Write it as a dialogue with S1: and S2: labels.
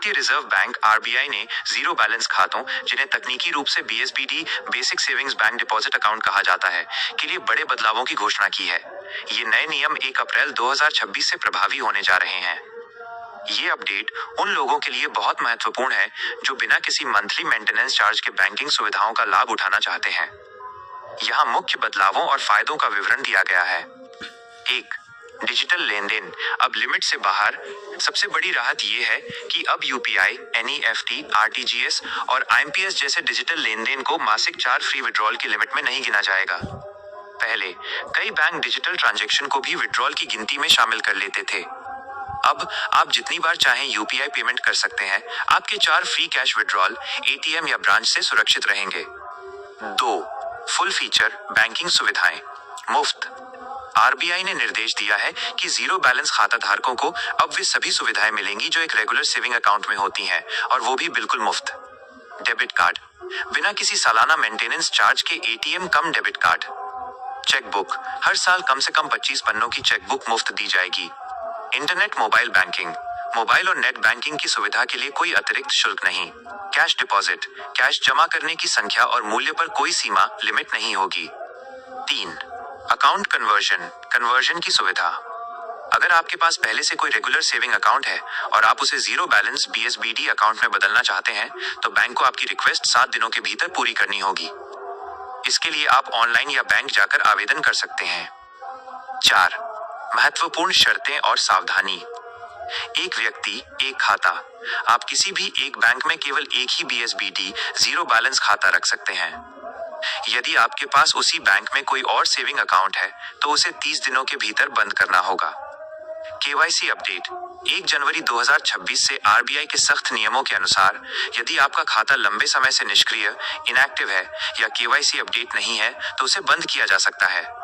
S1: भारतीय reserve bank RBI ने zero balance खातों, जिन्हें तकनीकी रूप से BSBD basic savings bank deposit account कहा जाता है, के लिए बड़े बदलावों की घोषणा की है। ये नए नियम 1 अप्रैल 2026 से प्रभावी होने जा रहे हैं। ये अपडेट उन लोगों के लिए बहुत महत्वपूर्ण है जो बिना किसी मंथली मेंटेनेंस चार्ज के बैंकिंग सुविधाओं का लाभ उठाना चाहते हैं। यहाँ मुख्य बदलावों और फायदों का विवरण दिया गया है। 1. डिजिटल लेन देन अब लिमिट से बाहर। सबसे बड़ी राहत यह है कि अब यूपीआई, एनईएफटी, आरटीजीएस और आईएमपीएस जैसे डिजिटल लेन देन को मासिक 4 फ्री विड्रॉल की लिमिट में नहीं गिना जाएगा। पहले कई बैंक डिजिटल ट्रांजैक्शन को भी विड्रॉल की गिनती में शामिल कर लेते थे। अब आप जितनी बार चाहें यूपीआई पेमेंट कर सकते हैं। आपके 4 फ्री कैश विड्रॉल एटीएम या ब्रांच से सुरक्षित रहेंगे। 2. फुल फीचर बैंकिंग सुविधाएं मुफ्त। आरबीआई ने निर्देश दिया है कि जीरो बैलेंस खाता धारकों को अब वे सभी सुविधाएं मिलेंगी जो एक रेगुलर सेविंग अकाउंट में होती हैं, और वो भी बिल्कुल मुफ्त। डेबिट कार्ड बिना किसी सालाना मेंटेनेंस चार्ज के एटीएम कम डेबिट कार्ड। चेकबुक हर साल कम से कम 25 पन्नों की चेकबुक मुफ्त दी जाएगी। इंटरनेट मोबाइल बैंकिंग मोबाइल और नेट बैंकिंग की सुविधा के लिए कोई अतिरिक्त शुल्क नहीं। कैश डिपॉजिट कैश जमा करने की संख्या और मूल्य पर कोई सीमा लिमिट नहीं होगी। 3. अकाउंट कन्वर्जन की सुविधा। अगर आपके पास पहले से कोई रेगुलर सेविंग अकाउंट है और आप उसे जीरो बैलेंस बीएसबीडी अकाउंट में बदलना चाहते हैं, तो बैंक को आपकी रिक्वेस्ट 7 दिनों के भीतर पूरी करनी होगी। इसके लिए आप ऑनलाइन या बैंक जाकर आवेदन कर सकते हैं। 4. महत्वपूर्ण शर्तें और सावधानी। एक व्यक्ति एक खाता। आप किसी भी एक बैंक में केवल एक ही बीएसबीडी जीरो बैलेंस खाता रख सकते हैं। यदि आपके पास उसी बैंक में कोई और सेविंग अकाउंट है, तो उसे 30 दिनों के भीतर बंद करना होगा। केवाईसी अपडेट 1 जनवरी 2026 से आरबीआई के सख्त नियमों के अनुसार, यदि आपका खाता लंबे समय से निष्क्रिय, इनएक्टिव है या केवाईसी अपडेट नहीं है, तो उसे बंद किया जा सकता है।